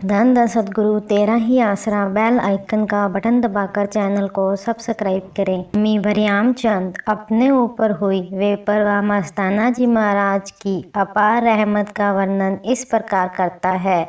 धन धन सद्गुरु तेरा ही आसरा। बेल आइकन का बटन दबाकर चैनल को सब्सक्राइब करें। मी वरियाम चंद अपने ऊपर हुई बेपरवाह मस्ताना जी महाराज की अपार रहमत का वर्णन इस प्रकार करता है।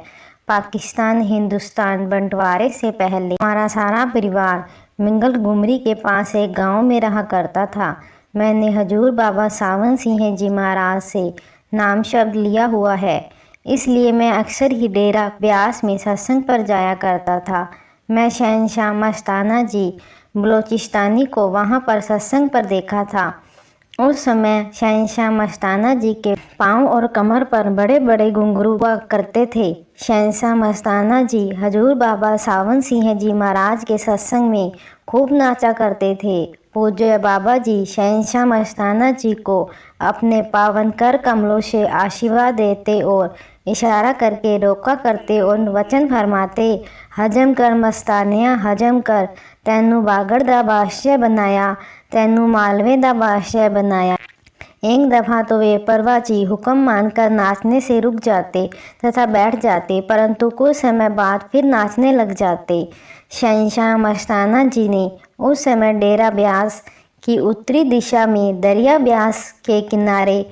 पाकिस्तान हिंदुस्तान बंटवारे से पहले हमारा सारा परिवार मिंगल गुमरी के पास एक गांव में रहा करता था। मैंने हजूर बाबा सावन सिंह जी महाराज से नाम शब्द लिया हुआ है, इसलिए मैं अक्सर ही डेरा ब्यास में सत्संग पर जाया करता था। मैं शहनशाह मस्ताना जी बलोचिस्तानी को वहाँ पर सत्संग पर देखा था। उस समय शहनशाह मस्ताना जी के पाँव और कमर पर बड़े बड़े घुंघरू हुआ करते थे। शहनशाह मस्ताना जी हजूर बाबा सावन सिंह जी महाराज के सत्संग में खूब नाचा करते थे। पूज्य बाबा जी शहनशाह मस्ताना जी को अपने पावन कर कमलों से आशीर्वाद देते और इशारा करके रोका करते और वचन फरमाते, हजम कर मस्तानिया हजम कर, तैनू बागड़ दा बादशाह बनाया, तैनू मालवे दा बादशाह बनाया। एक दफ़ा तो वे परवा जी हुक्म मानकर नाचने से रुक जाते तथा बैठ जाते, परंतु कुछ समय बाद फिर नाचने लग जाते। शहनशाह मस्ताना जी ने उस समय डेरा ब्यास की उत्तरी दिशा में दरिया ब्यास के किनारे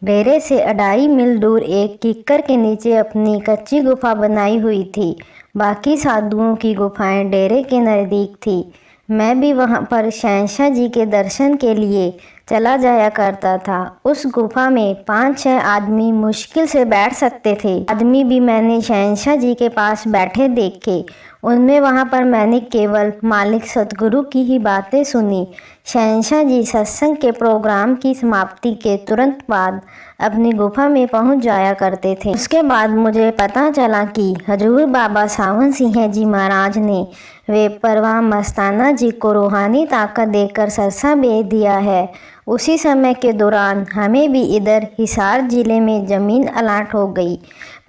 डेरे से 2.5 मील दूर एक किक्कर के नीचे अपनी कच्ची गुफा बनाई हुई थी। बाकी साधुओं की गुफाएं डेरे के नज़दीक थी। मैं भी वहां पर शहनशाह जी के दर्शन के लिए चला जाया करता था। उस गुफा में 5-6 आदमी मुश्किल से बैठ सकते थे। आदमी भी मैंने शहनशाह जी के पास बैठे देखे। उनमें वहाँ पर मैंने केवल मालिक सतगुरु की ही बातें सुनी। शहनशाह जी सत्संग के प्रोग्राम की समाप्ति के तुरंत बाद अपनी गुफा में पहुंच जाया करते थे। उसके बाद मुझे पता चला कि हजूर बाबा सावन सिंह जी महाराज ने बेपरवाह मस्ताना जी को रूहानी ताकत देकर सरसा भेज दिया है। उसी समय के दौरान हमें भी इधर हिसार जिले में ज़मीन अलाट हो गई।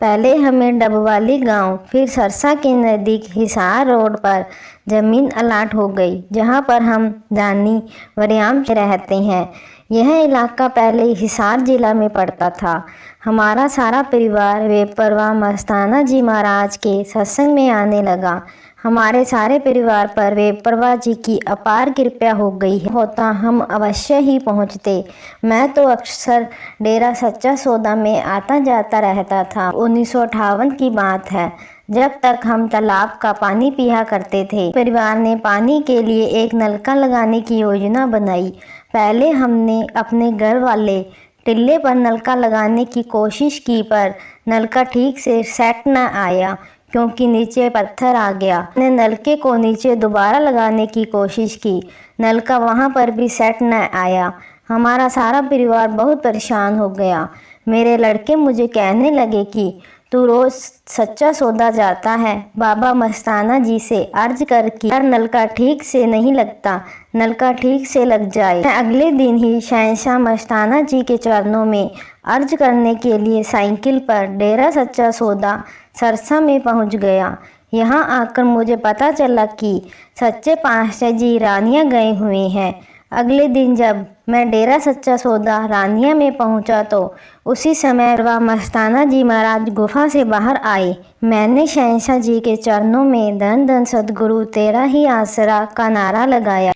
पहले हमें डबवाली गांव, फिर सरसा के नज़दीक हिसार रोड पर ज़मीन अलाट हो गई, जहां पर हम दानी वरियाम रहते हैं। यह इलाका पहले हिसार जिला में पड़ता था। हमारा सारा परिवार बेपरवाह मस्ताना जी महाराज के सत्संग में आने लगा। हमारे सारे परिवार पर बेपरवाह जी की अपार कृपा हो गई होता हम अवश्य ही पहुंचते। मैं तो अक्सर डेरा सच्चा सौदा में आता जाता रहता था। 1958 की बात है, जब तक हम तालाब का पानी पिया करते थे। परिवार ने पानी के लिए एक नलका लगाने की योजना बनाई। पहले हमने अपने घर वाले टिल्ले पर नलका लगाने की कोशिश की, पर नलका ठीक से सेट न आया क्योंकि नीचे पत्थर आ गया। हमने नलके को नीचे दोबारा लगाने की कोशिश की, नलका वहां पर भी सेट न आया। हमारा सारा परिवार बहुत परेशान हो गया। मेरे लड़के मुझे कहने लगे कि तू रोज सच्चा सौदा जाता है, बाबा मस्ताना जी से अर्ज कर कि यार नलका ठीक से नहीं लगता, नलका ठीक से लग जाए। मैं अगले दिन ही शहनशाह मस्ताना जी के चरणों में अर्ज करने के लिए साइकिल पर डेरा सच्चा सौदा सरसा में पहुंच गया। यहाँ आकर मुझे पता चला कि सच्चे पातशाह जी रानिया गए हुए हैं। अगले दिन जब मैं डेरा सच्चा सौदा रानिया में पहुंचा तो उसी समय वह मस्ताना जी महाराज गुफा से बाहर आए। मैंने शहनशाह जी के चरणों में धन धन सद्गुरु तेरा ही आसरा का नारा लगाया।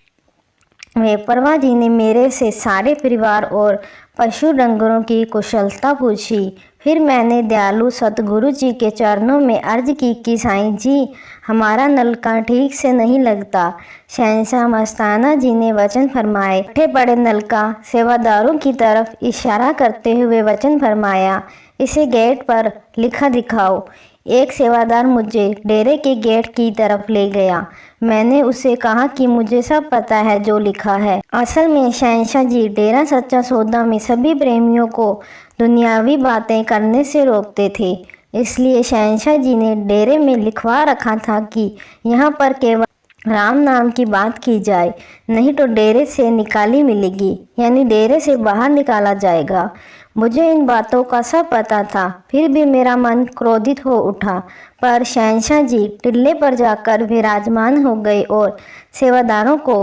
बेपरवाह जी ने मेरे से सारे परिवार और पशु डंगरों की कुशलता पूछी। फिर मैंने दयालु सतगुरु जी के चरणों में अर्ज की कि साईं जी, हमारा नलका ठीक से नहीं लगता। शहनशाह मस्ताना जी ने वचन फरमाए। बैठे पड़े नलका सेवादारों की तरफ इशारा करते हुए वचन फरमाया, इसे गेट पर लिखा दिखाओ। एक सेवादार मुझे डेरे के गेट की तरफ ले गया। मैंने उसे कहा कि मुझे सब पता है जो लिखा है। असल में शहनशाह जी डेरा सच्चा सौदा में सभी प्रेमियों को दुनियावी बातें करने से रोकते थे, इसलिए शहनशाह जी ने डेरे में लिखवा रखा था कि यहाँ पर केवल राम नाम की बात की जाए, नहीं तो डेरे से निकाली मिलेगी, यानी डेरे से बाहर निकाला जाएगा। मुझे इन बातों का सब पता था, फिर भी मेरा मन क्रोधित हो उठा। पर शहनशाह जी टिल्ले पर जाकर विराजमान हो गए और सेवादारों को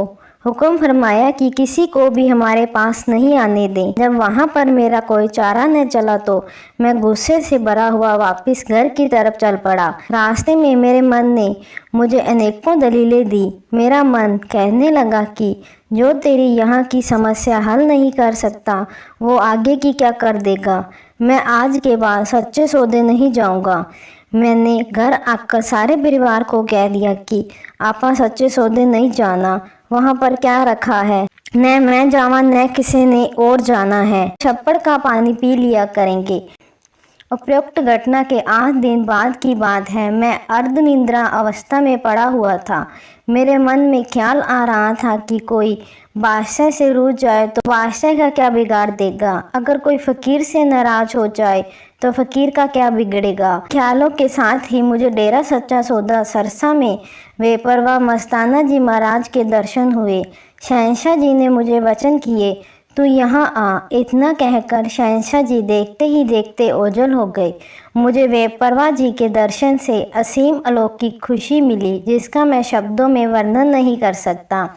हुक्म फरमाया कि किसी को भी हमारे पास नहीं आने दें। जब वहाँ पर मेरा कोई चारा न चला तो मैं गुस्से से भरा हुआ वापस घर की तरफ चल पड़ा। रास्ते में मेरे मन ने मुझे अनेकों दलीलें दी। मेरा मन कहने लगा कि जो तेरी यहाँ की समस्या हल नहीं कर सकता वो आगे की क्या कर देगा। मैं आज के बाद सच्चे सौदे नहीं जाऊँगा। मैंने घर आकर सारे परिवार को कह दिया कि आपा सच्चे सौदे नहीं जाना, वहाँ पर क्या रखा है, न मैं जावा न किसी ने और जाना है, छप्पड़ का पानी पी लिया करेंगे। उपरोक्त घटना के 8 दिन बाद की बात है। मैं अर्ध निद्रा अवस्था में पड़ा हुआ था। मेरे मन में ख्याल आ रहा था कि कोई बादशाह से रूठ जाए तो बादशाह का क्या बिगाड़ देगा, अगर कोई फकीर से नाराज हो जाए तो फकीर का क्या बिगड़ेगा। ख्यालों के साथ ही मुझे डेरा सच्चा सौदा सरसा में बेपरवाह मस्ताना जी महाराज के दर्शन हुए। शहंशाह जी ने मुझे वचन किए, तू यहाँ आ। इतना कहकर शहंशाह जी देखते ही देखते ओझल हो गए। मुझे बेपरवाह जी के दर्शन से असीम अलौकिक खुशी मिली जिसका मैं शब्दों में वर्णन नहीं कर सकता।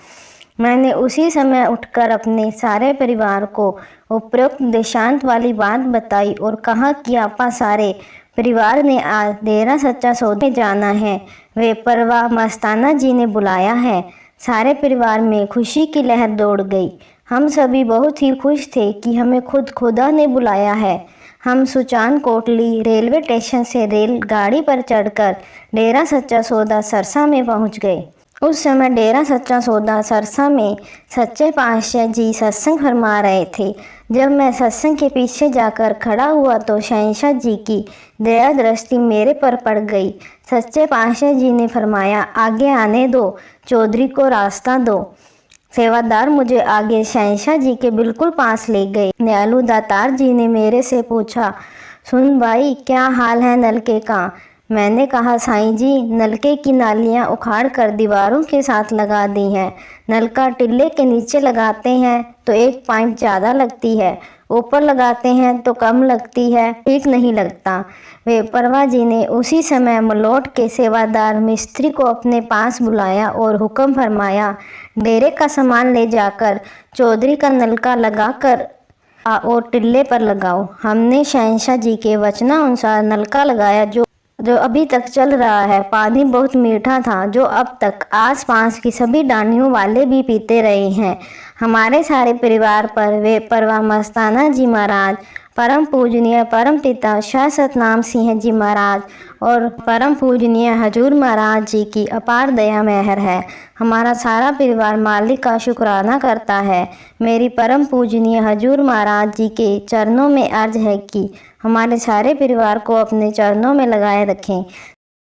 मैंने उसी समय उठकर अपने सारे परिवार को उपरोक्त देशांत वाली बात बताई और कहा कि आपा सारे परिवार ने आज डेरा सच्चा सौदा में जाना है। बेपरवाह मस्ताना जी ने बुलाया है। सारे परिवार में खुशी की लहर दौड़ गई। हम सभी बहुत ही खुश थे कि हमें खुद खुदा ने बुलाया है। हम सुचान कोटली रेलवे स्टेशन से रेलगाड़ी पर चढ़कर डेरा सच्चा सौदा सरसा में पहुंच गए। उस समय डेरा सच्चा सौदा सरसा में सच्चे पातशाह जी सत्संग फरमा रहे थे। जब मैं सत्संग के पीछे जाकर खड़ा हुआ तो शहंशाह जी की दया दृष्टि मेरे पर पड़ गई। सच्चे पातशाह जी ने फरमाया, आगे आने दो, चौधरी को रास्ता दो। सेवादार मुझे आगे शहंशाह जी के बिल्कुल पास ले गए। दयालु दातार जी ने मेरे से पूछा, सुन भाई, क्या हाल है नलके का। मैंने कहा, साईं जी, नलके की नालियाँ उखाड़ कर दीवारों के साथ लगा दी हैं। नलका टिल्ले के नीचे लगाते हैं तो एक पाइप ज़्यादा लगती है, ऊपर लगाते हैं तो कम लगती है, ठीक नहीं लगता। बेपरवाह जी ने उसी समय मलोट के सेवादार मिस्त्री को अपने पास बुलाया और हुक्म फरमाया, डेरे का सामान ले जाकर चौधरी का नलका लगाकर और टिल्ले पर लगाओ। हमने शहंशाह जी के वचनानुसार नलका लगाया जो अभी तक चल रहा है। पानी बहुत मीठा था जो अब तक आसपास की सभी डानियों वाले भी पीते रहे हैं। हमारे सारे परिवार पर बेपरवाह मस्ताना जी महाराज, परम पूजनीय परम पिता शाह सतनाम सिंह जी महाराज और परम पूजनीय हजूर महाराज जी की अपार दया मेहर है। हमारा सारा परिवार मालिक का शुक्राना करता है। मेरी परम पूजनीय हजूर महाराज जी के चरणों में अर्ज है कि हमारे सारे परिवार को अपने चरणों में लगाए रखें।